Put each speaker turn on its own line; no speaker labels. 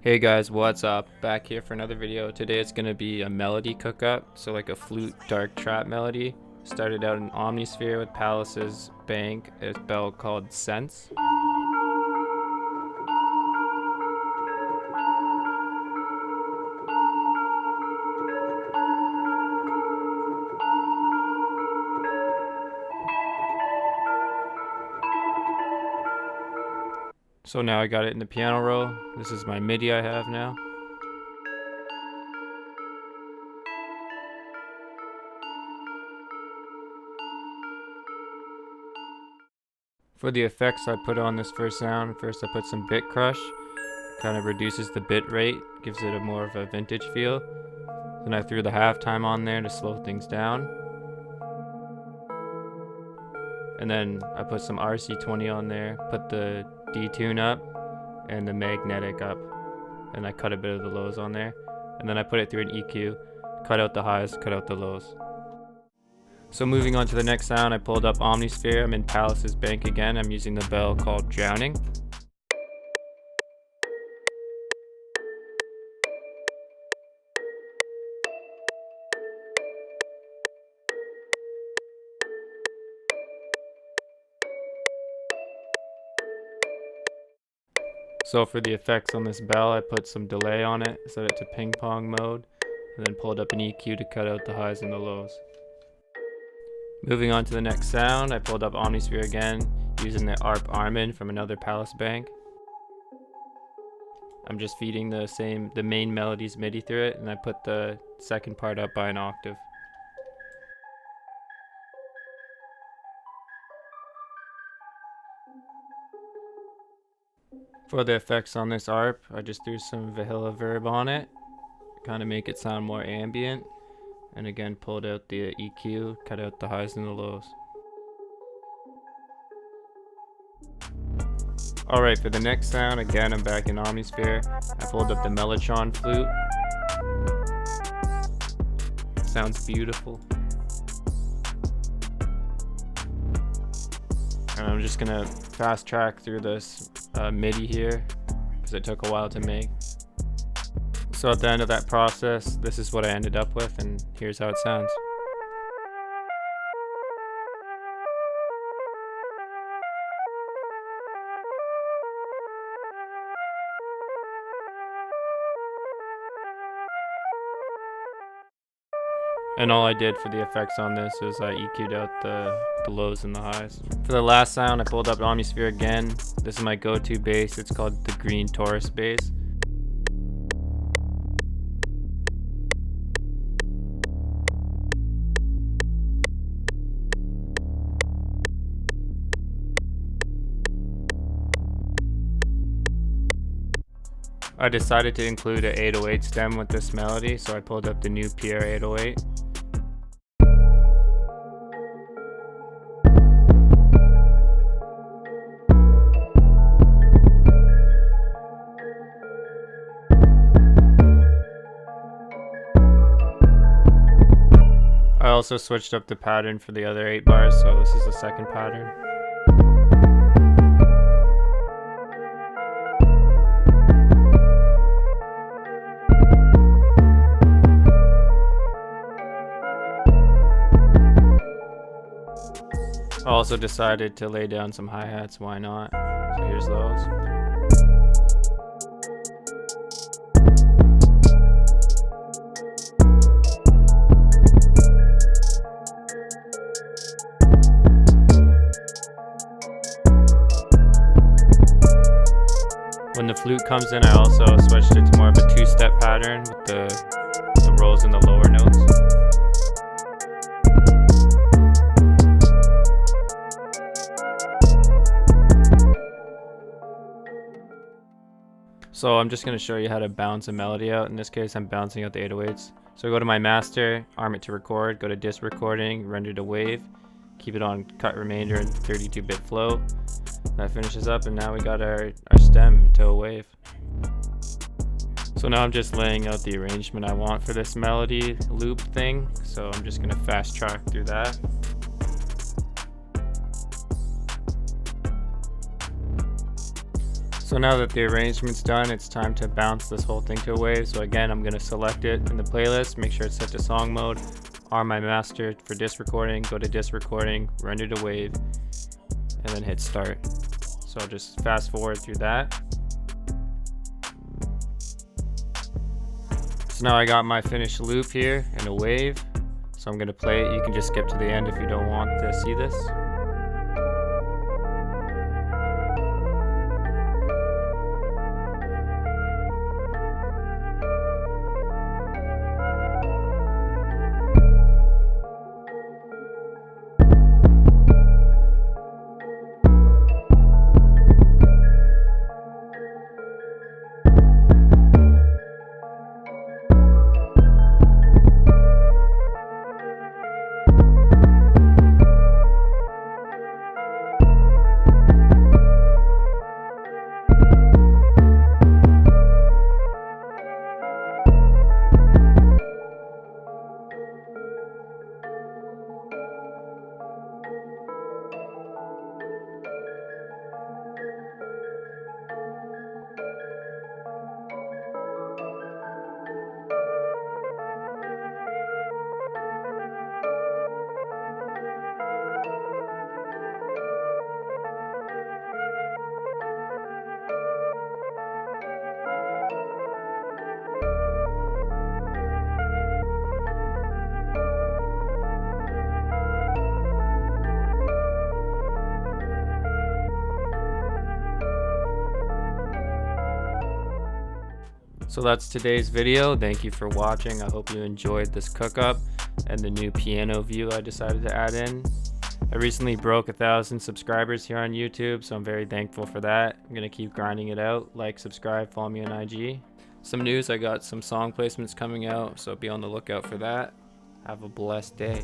Hey guys, what's up? Back here for another video. Today it's gonna be a melody cook-up, so like a flute dark trap melody. Started out in Omnisphere with Palace's bank, a bell called Sense. So now I got it in the piano roll. This is my MIDI I have now. For the effects I put on this first sound, first I put some bit crush. Kind of reduces the bit rate, gives it a more of a vintage feel. Then I threw the halftime on there to slow things down. And then I put some RC20 on there, put the detune up and the magnetic up, and I cut a bit of the lows on there. And then I put it through an EQ, cut out the highs, cut out the lows. So moving on to the next sound, I pulled up Omnisphere. I'm in Palace's bank again. I'm using the bell called Drowning. So for the effects on this bell, I put some delay on it, set it to ping pong mode, and then pulled up an EQ to cut out the highs and the lows. Moving on to the next sound, I pulled up Omnisphere again, using the ARP Armin from another Palace bank. I'm just feeding the main melody's MIDI through it, and I put the second part up by an octave. For the effects on this ARP, I just threw some Vahilla Verb on it, kind of make it sound more ambient, and again pulled out the EQ, cut out the highs and the lows. Alright, for the next sound, again I'm back in Omnisphere. I pulled up the Mellotron flute. Sounds beautiful. And I'm just gonna fast track through this MIDI here because it took a while to make. So at the end of that process, this is what I ended up with, and here's how it sounds. And all I did for the effects on this is I EQ'd out the lows and the highs. For the last sound, I pulled up Omnisphere again. This is my go-to bass. It's called the Green Taurus bass. I decided to include an 808 stem with this melody, so I pulled up the new Pierre 808. I also switched up the pattern for the other 8 bars, so this is the second pattern. I also decided to lay down some hi-hats, why not? So here's those. When the flute comes in, I also switched it to more of a 2-step pattern with the rolls in the lower notes. So I'm just going to show you how to bounce a melody out. In this case, I'm bouncing out the 808s. So go to my master, arm it to record, go to disc recording, render to wave, keep it on cut remainder and 32-bit flow. That finishes up, and now we got our stem to a wave. So now I'm just laying out the arrangement I want for this melody loop thing. So I'm just going to fast track through that. So now that the arrangement's done, it's time to bounce this whole thing to a wave. So again, I'm going to select it in the playlist, make sure it's set to song mode, arm my master for disc recording, go to disc recording, render to wave, and then hit start. So I'll just fast forward through that. So now I got my finished loop here in a wave. So I'm going to play it. You can just skip to the end if you don't want to see this. So that's today's video. Thank you for watching. I hope you enjoyed this cook up and the new piano view I decided to add in. I recently broke 1,000 subscribers here on YouTube, so I'm very thankful for that. I'm gonna keep grinding it out. Like, subscribe, follow me on IG. Some news, I got some song placements coming out, so be on the lookout for that. Have a blessed day.